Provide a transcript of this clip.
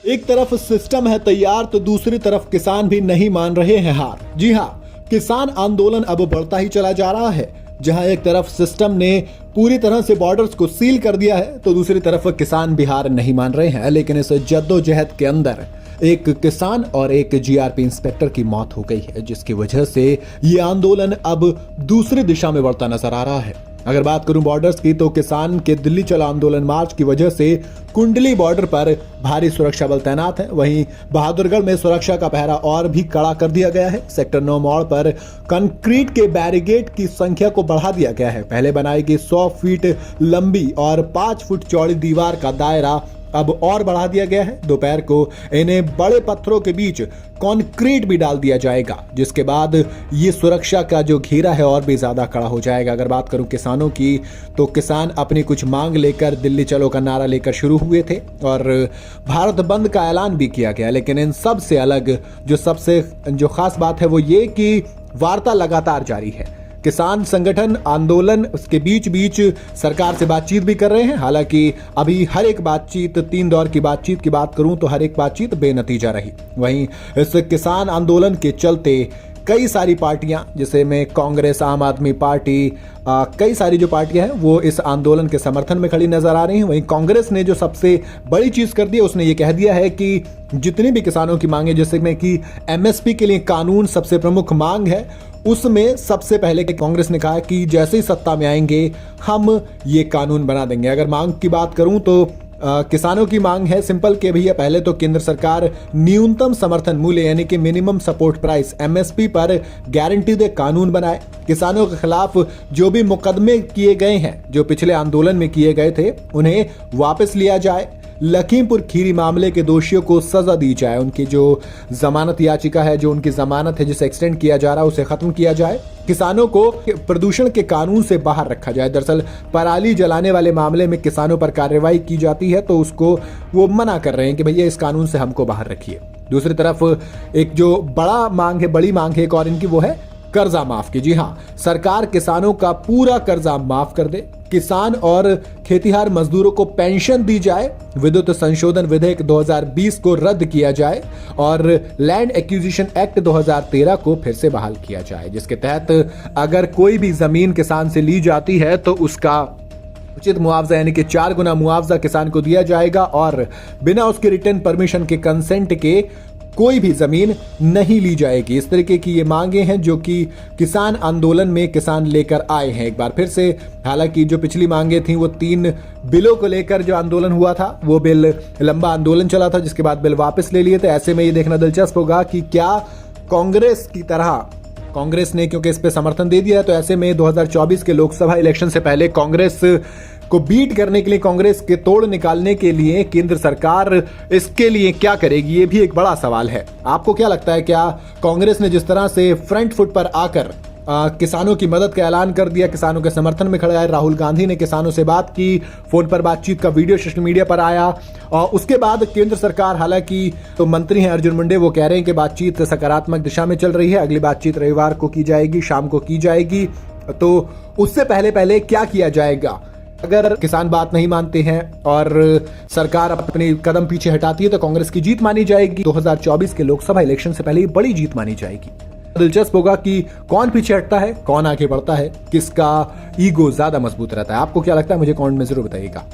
एक तरफ सिस्टम है तैयार तो दूसरी तरफ किसान भी नहीं मान रहे हैं हार। जी हां, किसान आंदोलन अब बढ़ता ही चला जा रहा है। जहां एक तरफ सिस्टम ने पूरी तरह से बॉर्डर्स को सील कर दिया है तो दूसरी तरफ किसान भी हार नहीं मान रहे हैं। लेकिन इस जद्दोजहद के अंदर एक किसान और एक जीआरपी इंस्पेक्टर की मौत हो गई है, जिसकी वजह से ये आंदोलन अब दूसरी दिशा में बढ़ता नजर आ रहा है। अगर बात करूं बॉर्डर्स की, तो किसान के दिल्ली चलो आंदोलन मार्च की वजह से कुंडली बॉर्डर पर भारी सुरक्षा बल तैनात है। वहीं बहादुरगढ़ में सुरक्षा का पहरा और भी कड़ा कर दिया गया है। सेक्टर 9 मोड़ पर कंक्रीट के बैरिकेड की संख्या को बढ़ा दिया गया है। पहले बनाई गई 100 फीट लंबी और 5 फुट चौड़ी दीवार का दायरा अब और बढ़ा दिया गया है। दोपहर को इन्हें बड़े पत्थरों के बीच कंक्रीट भी डाल दिया जाएगा, जिसके बाद ये सुरक्षा का जो घेरा है और भी ज्यादा कड़ा हो जाएगा। अगर बात करूं किसानों की, तो किसान अपनी कुछ मांग लेकर दिल्ली चलो का नारा लेकर शुरू हुए थे और भारत बंद का ऐलान भी किया गया। लेकिन इन सब से अलग सबसे खास बात है वो ये कि वार्ता लगातार जारी है। किसान संगठन आंदोलन उसके बीच बीच सरकार से बातचीत भी कर रहे हैं। हालांकि अभी हर एक बातचीत, 3 दौर की बातचीत की बात करूं तो हर एक बातचीत बेनतीजा रही। वहीं इस किसान आंदोलन के चलते कई सारी पार्टियां, जैसे में कांग्रेस, आम आदमी पार्टी, कई सारी जो पार्टियां हैं वो इस आंदोलन के समर्थन में खड़ी नजर आ रही हैं। वहीं कांग्रेस ने जो सबसे बड़ी चीज कर दी है, उसने ये कह दिया है कि जितनी भी किसानों की मांगे, जैसे में कि एमएसपी के लिए कानून सबसे प्रमुख मांग है, उसमें सबसे पहले कांग्रेस ने कहा कि जैसे ही सत्ता में आएंगे हम ये कानून बना देंगे। अगर मांग की बात करूं तो किसानों की मांग है सिंपल के भैया पहले तो केंद्र सरकार न्यूनतम समर्थन मूल्य यानी कि मिनिमम सपोर्ट प्राइस एमएसपी पर गारंटी दे कानून बनाए। किसानों के खिलाफ जो भी मुकदमे किए गए हैं, जो पिछले आंदोलन में किए गए थे, उन्हें वापस लिया जाए। लखीमपुर खीरी मामले के दोषियों को सजा दी जाए। उनकी जो जमानत याचिका है, जो उनकी जमानत है जिसे एक्सटेंड किया जा रहा है, उसे खत्म किया जाए। किसानों को प्रदूषण के कानून से बाहर रखा जाए। दरअसल पराली जलाने वाले मामले में किसानों पर कार्रवाई की जाती है तो उसको वो मना कर रहे हैं कि भैया इस कानून से हमको बाहर रखिए। दूसरी तरफ एक जो बड़ी मांग है एक और इनकी, वो है कर्जा माफ की। जी हाँ, सरकार किसानों का पूरा कर्जा माफ कर दे। किसान और खेतीहार मजदूरों को पेंशन दी जाए। विद्युत संशोधन विधेयक 2020 को रद्द किया जाए और लैंड एक्विजिशन एक्ट 2013 को फिर से बहाल किया जाए, जिसके तहत अगर कोई भी जमीन किसान से ली जाती है तो उसका उचित मुआवजा यानी कि 4 गुना मुआवजा किसान को दिया जाएगा और बिना उसके रिटर्न परमिशन के कंसेंट के कोई भी जमीन नहीं ली जाएगी। इस तरीके की ये मांगे हैं जो कि किसान आंदोलन में किसान लेकर आए हैं एक बार फिर से। हालांकि जो पिछली मांगे थी वो 3 बिलों को लेकर जो आंदोलन हुआ था, वो बिल लंबा आंदोलन चला था, जिसके बाद बिल वापस ले लिए थे। ऐसे में ये देखना दिलचस्प होगा कि क्या कांग्रेस की तरह, कांग्रेस ने क्योंकि इस पे समर्थन दे दिया है, तो ऐसे में 2024 के लोकसभा इलेक्शन से पहले कांग्रेस को बीट करने के लिए, कांग्रेस के तोड़ निकालने के लिए केंद्र सरकार इसके लिए क्या करेगी, ये भी एक बड़ा सवाल है। आपको क्या लगता है, क्या कांग्रेस ने जिस तरह से फ्रंट फुट पर आकर किसानों की मदद का ऐलान कर दिया, किसानों के समर्थन में खड़े आए, राहुल गांधी ने किसानों से बात की, फोन पर बातचीत का वीडियो सोशल मीडिया पर आया और उसके बाद केंद्र सरकार, हालांकि तो मंत्री हैं अर्जुन मुंडे, वो कह रहे हैं कि बातचीत सकारात्मक दिशा में चल रही है, अगली बातचीत रविवार को की जाएगी, शाम को की जाएगी। तो उससे पहले क्या किया जाएगा अगर किसान बात नहीं मानते हैं और सरकार अपनी कदम पीछे हटाती है, तो कांग्रेस की जीत मानी जाएगी। 2024 के लोकसभा इलेक्शन से पहले बड़ी जीत मानी जाएगी। दिलचस्प होगा कि कौन पीछे हटता है, कौन आगे बढ़ता है, किसका ईगो ज्यादा मजबूत रहता है। आपको क्या लगता है, मुझे कमेंट में जरूर बताइएगा।